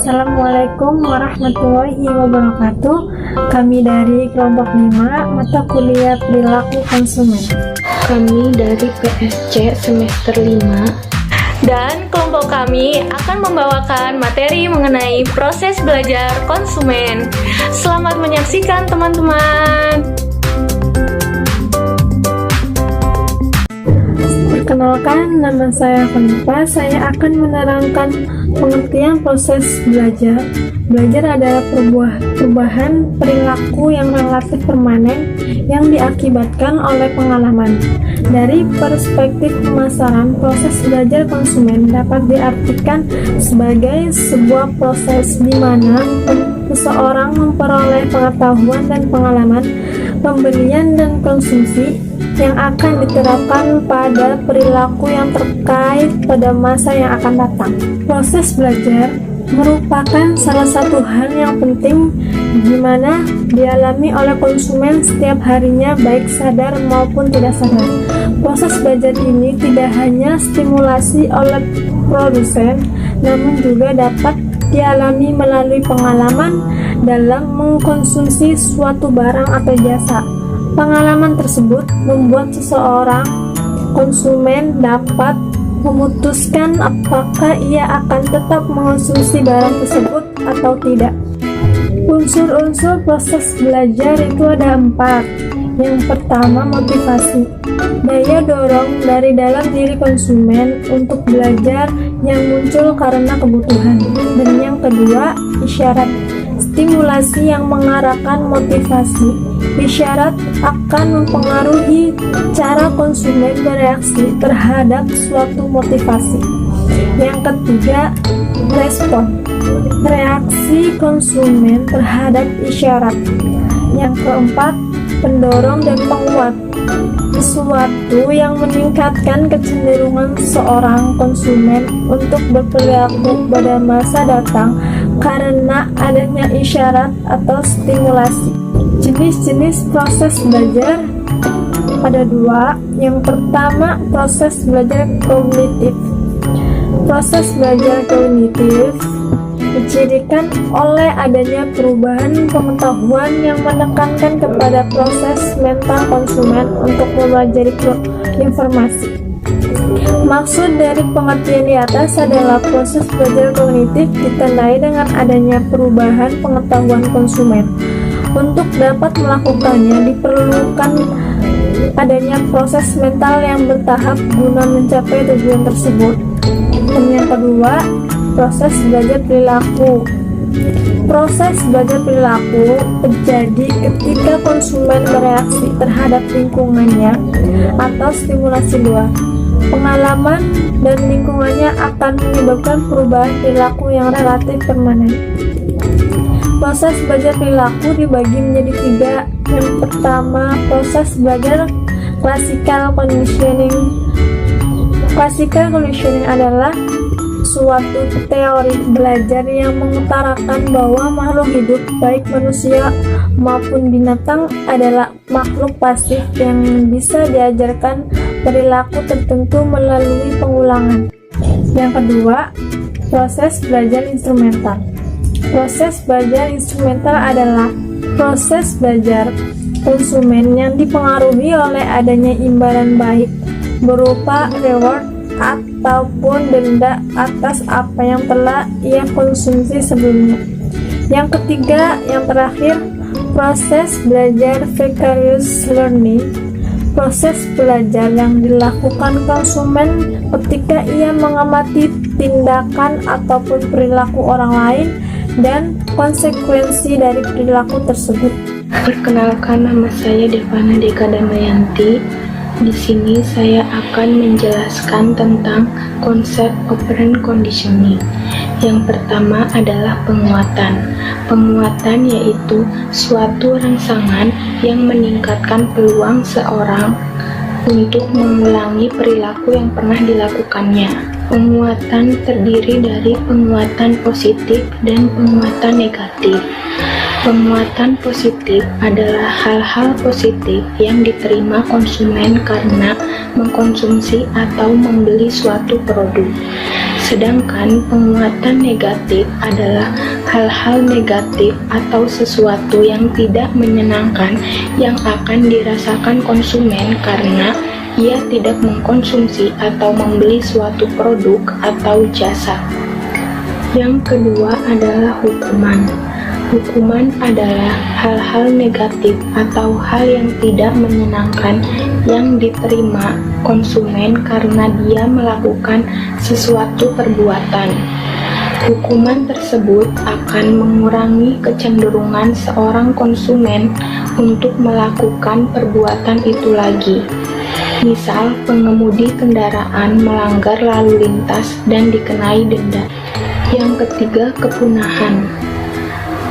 Assalamualaikum warahmatullahi wabarakatuh. Kami dari kelompok 5 mata kuliah perilaku konsumen. Kami dari PSC semester 5. Dan kelompok kami akan membawakan materi mengenai proses belajar konsumen. Selamat menyaksikan teman-teman. Perkenalkan, nama saya Fanifa. Saya akan menerangkan pengertian proses belajar. Belajar adalah perubahan perilaku yang relatif permanen yang diakibatkan oleh pengalaman. Dari perspektif pemasaran, proses belajar konsumen dapat diartikan sebagai sebuah proses di mana seseorang memperoleh pengetahuan dan pengalaman pembelian dan konsumsi yang akan diterapkan pada perilaku yang terkait pada masa yang akan datang. Proses belajar merupakan salah satu hal yang penting di mana dialami oleh konsumen setiap harinya, baik sadar maupun tidak sadar. Proses belajar ini tidak hanya stimulasi oleh produsen, namun juga dapat dialami melalui pengalaman dalam mengkonsumsi suatu barang atau jasa. Pengalaman tersebut membuat seseorang konsumen dapat memutuskan apakah ia akan tetap mengonsumsi barang tersebut atau tidak. Unsur-unsur proses belajar itu ada 4. Yang pertama, motivasi. Daya dorong dari dalam diri konsumen untuk belajar yang muncul karena kebutuhan. Dan yang kedua, isyarat. Stimulasi yang mengarahkan motivasi. Isyarat akan mempengaruhi cara konsumen bereaksi terhadap suatu motivasi. Yang ketiga, respon. Reaksi konsumen terhadap isyarat. Yang keempat, pendorong dan penguat. Sesuatu yang meningkatkan kecenderungan seorang konsumen untuk berperilaku pada masa datang karena adanya isyarat atau stimulasi. Jenis-jenis proses belajar ada 2. Yang pertama, proses belajar kognitif. Proses belajar kognitif dicirikan oleh adanya perubahan pengetahuan yang menekankan kepada proses mental konsumen untuk mempelajari informasi. Maksud dari pengertian di atas adalah proses belajar kognitif ditandai dengan adanya perubahan pengetahuan konsumen. Untuk dapat melakukannya diperlukan adanya proses mental yang bertahap guna mencapai tujuan tersebut. Dan yang kedua, proses belajar perilaku. Proses belajar perilaku terjadi ketika konsumen bereaksi terhadap lingkungannya atau stimulasi luar. Pengalaman dan lingkungannya akan menyebabkan perubahan perilaku yang relatif permanen. Proses belajar perilaku dibagi menjadi 3. Yang pertama, proses belajar classical conditioning. Classical conditioning adalah suatu teori belajar yang mengutarakan bahwa makhluk hidup, baik manusia maupun binatang, adalah makhluk pasif yang bisa diajarkan perilaku tertentu melalui pengulangan. Yang kedua, proses belajar instrumental. Proses belajar instrumental adalah proses belajar konsumen yang dipengaruhi oleh adanya imbalan baik berupa reward ataupun denda atas apa yang telah ia konsumsi sebelumnya. Yang ketiga, yang terakhir, proses belajar vicarious learning. Proses belajar yang dilakukan konsumen ketika ia mengamati tindakan ataupun perilaku orang lain dan konsekuensi dari perilaku tersebut. Perkenalkan, nama saya Devana Deka Damayanti. Di sini saya akan menjelaskan tentang konsep operant conditioning. Yang pertama adalah penguatan. Penguatan yaitu suatu rangsangan yang meningkatkan peluang seorang untuk mengulangi perilaku yang pernah dilakukannya. Penguatan terdiri dari penguatan positif dan penguatan negatif. Penguatan positif adalah hal-hal positif yang diterima konsumen karena mengkonsumsi atau membeli suatu produk. Sedangkan penguatan negatif adalah hal-hal negatif atau sesuatu yang tidak menyenangkan yang akan dirasakan konsumen karena ia tidak mengkonsumsi atau membeli suatu produk atau jasa. Yang kedua adalah hukuman. Hukuman adalah hal-hal negatif atau hal yang tidak menyenangkan yang diterima konsumen karena dia melakukan sesuatu perbuatan. Hukuman tersebut akan mengurangi kecenderungan seorang konsumen untuk melakukan perbuatan itu lagi. Misal, pengemudi kendaraan melanggar lalu lintas dan dikenai denda. Yang ketiga, kepunahan.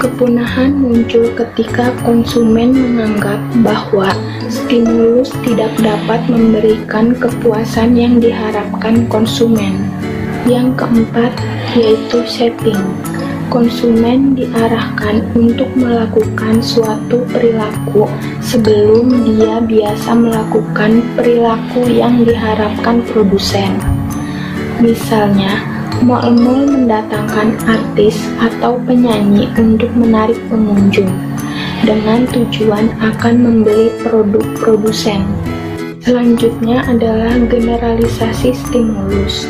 Kepunahan muncul ketika konsumen menganggap bahwa stimulus tidak dapat memberikan kepuasan yang diharapkan konsumen. Yang keempat, yaitu setting. Konsumen diarahkan untuk melakukan suatu perilaku sebelum dia biasa melakukan perilaku yang diharapkan produsen. Misalnya, mal-mal mendatangkan artis atau penyanyi untuk menarik pengunjung dengan tujuan akan membeli produk produsen. Selanjutnya adalah generalisasi stimulus.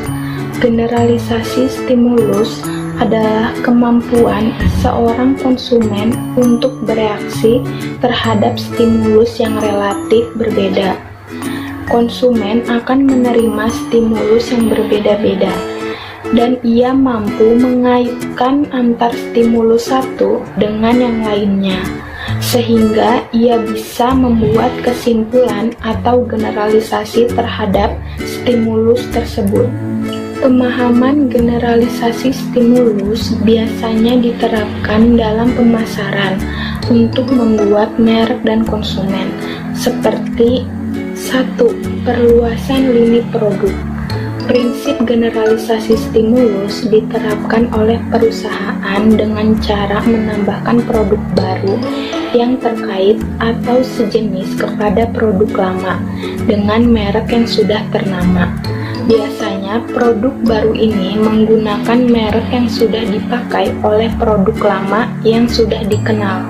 Generalisasi stimulus adalah kemampuan seorang konsumen untuk bereaksi terhadap stimulus yang relatif berbeda. Konsumen akan menerima stimulus yang berbeda-beda, dan ia mampu mengaitkan antar stimulus satu dengan yang lainnya, sehingga ia bisa membuat kesimpulan atau generalisasi terhadap stimulus tersebut. Pemahaman generalisasi stimulus biasanya diterapkan dalam pemasaran untuk membuat merek dan konsumen, seperti 1. Perluasan lini produk. Prinsip generalisasi stimulus diterapkan oleh perusahaan dengan cara menambahkan produk baru yang terkait atau sejenis kepada produk lama dengan merek yang sudah ternama. Biasanya produk baru ini menggunakan merek yang sudah dipakai oleh produk lama yang sudah dikenal.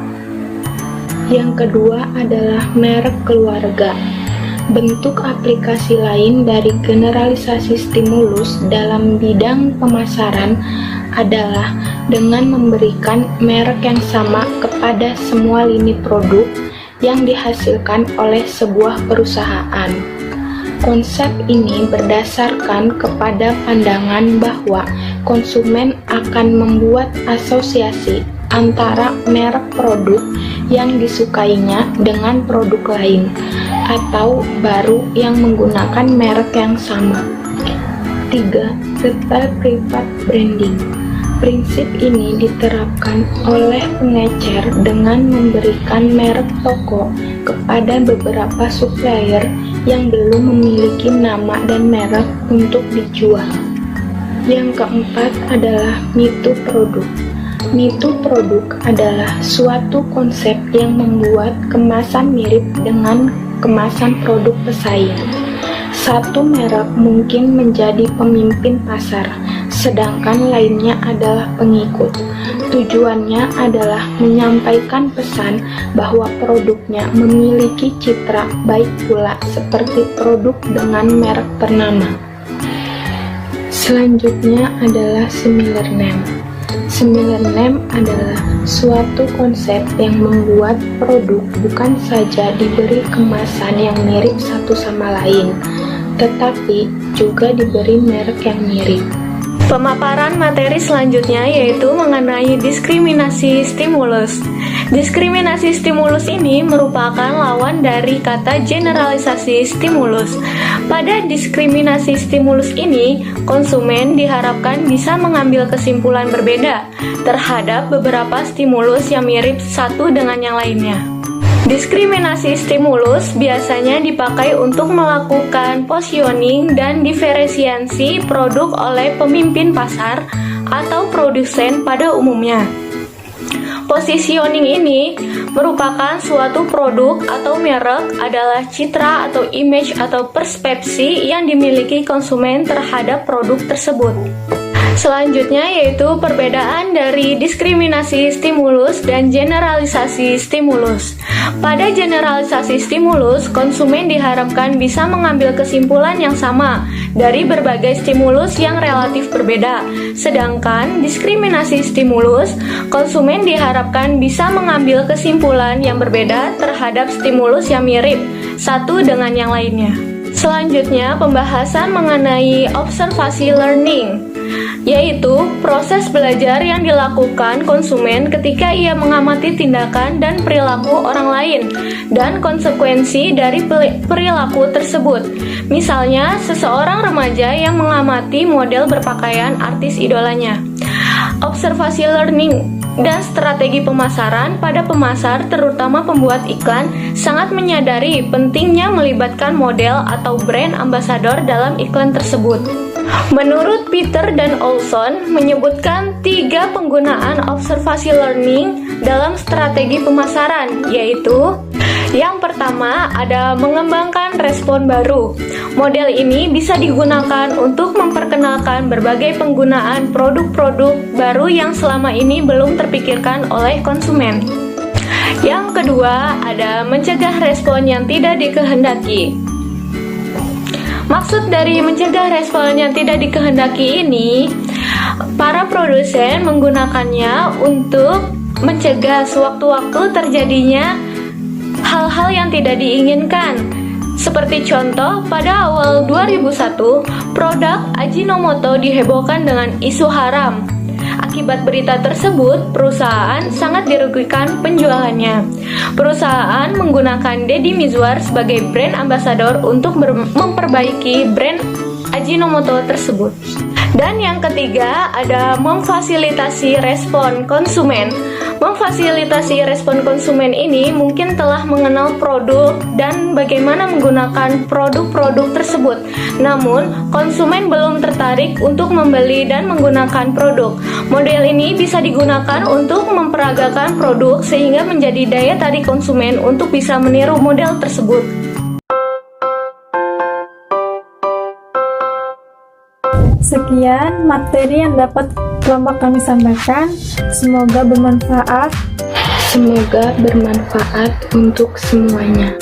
Yang kedua adalah merek keluarga. Bentuk aplikasi lain dari generalisasi stimulus dalam bidang pemasaran adalah dengan memberikan merek yang sama kepada semua lini produk yang dihasilkan oleh sebuah perusahaan. Konsep ini berdasarkan kepada pandangan bahwa konsumen akan membuat asosiasi antara merek produk yang disukainya dengan produk lain atau baru yang menggunakan merek yang sama. 3. Retail private branding. Prinsip ini diterapkan oleh pengecer dengan memberikan merek toko kepada beberapa supplier yang belum memiliki nama dan merek untuk dijual. Yang keempat adalah mitu produk. Mitu produk adalah suatu konsep yang membuat kemasan mirip dengan kemasan produk pesaing. Satu merek mungkin menjadi pemimpin pasar, sedangkan lainnya adalah pengikut. Tujuannya adalah menyampaikan pesan bahwa produknya memiliki citra baik pula seperti produk dengan merek ternama. Selanjutnya adalah similar name. Similar name adalah suatu konsep yang membuat produk bukan saja diberi kemasan yang mirip satu sama lain, tetapi juga diberi merek yang mirip. Pemaparan materi selanjutnya yaitu mengenai diskriminasi stimulus. Diskriminasi stimulus ini merupakan lawan dari kata generalisasi stimulus. Pada diskriminasi stimulus ini, konsumen diharapkan bisa mengambil kesimpulan berbeda terhadap beberapa stimulus yang mirip satu dengan yang lainnya. Diskriminasi stimulus biasanya dipakai untuk melakukan positioning dan diferensiasi produk oleh pemimpin pasar atau produsen pada umumnya. Positioning ini merupakan suatu produk atau merek adalah citra atau image atau persepsi yang dimiliki konsumen terhadap produk tersebut. Selanjutnya yaitu perbedaan dari diskriminasi stimulus dan generalisasi stimulus. Pada generalisasi stimulus, konsumen diharapkan bisa mengambil kesimpulan yang sama dari berbagai stimulus yang relatif berbeda. Sedangkan diskriminasi stimulus, konsumen diharapkan bisa mengambil kesimpulan yang berbeda terhadap stimulus yang mirip satu dengan yang lainnya. Selanjutnya, pembahasan mengenai observasi learning, yaitu proses belajar yang dilakukan konsumen ketika ia mengamati tindakan dan perilaku orang lain dan konsekuensi dari perilaku tersebut. Misalnya, seseorang remaja yang mengamati model berpakaian artis idolanya. Observasi learning dan strategi pemasaran pada pemasar, terutama pembuat iklan, sangat menyadari pentingnya melibatkan model atau brand ambassador dalam iklan tersebut. Menurut Peter dan Olson menyebutkan 3 penggunaan observasi learning dalam strategi pemasaran, yaitu yang pertama ada mengembangkan respon baru. Model ini bisa digunakan untuk memperkenalkan berbagai penggunaan produk-produk baru yang selama ini belum terpikirkan oleh konsumen. Yang kedua ada mencegah respon yang tidak dikehendaki. Maksud dari mencegah respon yang tidak dikehendaki ini, para produsen menggunakannya untuk mencegah sewaktu-waktu terjadinya hal-hal yang tidak diinginkan. Seperti contoh, pada awal 2001, produk Ajinomoto dihebohkan dengan isu haram. Akibat berita tersebut, perusahaan sangat dirugikan penjualannya. Perusahaan menggunakan Deddy Mizwar sebagai brand ambassador untuk memperbaiki brand Ajinomoto tersebut. Dan yang ketiga ada memfasilitasi respon konsumen. Memfasilitasi respon konsumen ini mungkin telah mengenal produk dan bagaimana menggunakan produk-produk tersebut. Namun, konsumen belum tertarik untuk membeli dan menggunakan produk. Model ini bisa digunakan untuk memperagakan produk sehingga menjadi daya tarik konsumen untuk bisa meniru model tersebut. Sekian materi yang dapat kelompok kami sampaikan. Semoga bermanfaat. Semoga bermanfaat untuk semuanya.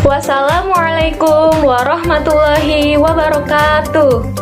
Wassalamualaikum warahmatullahi wabarakatuh.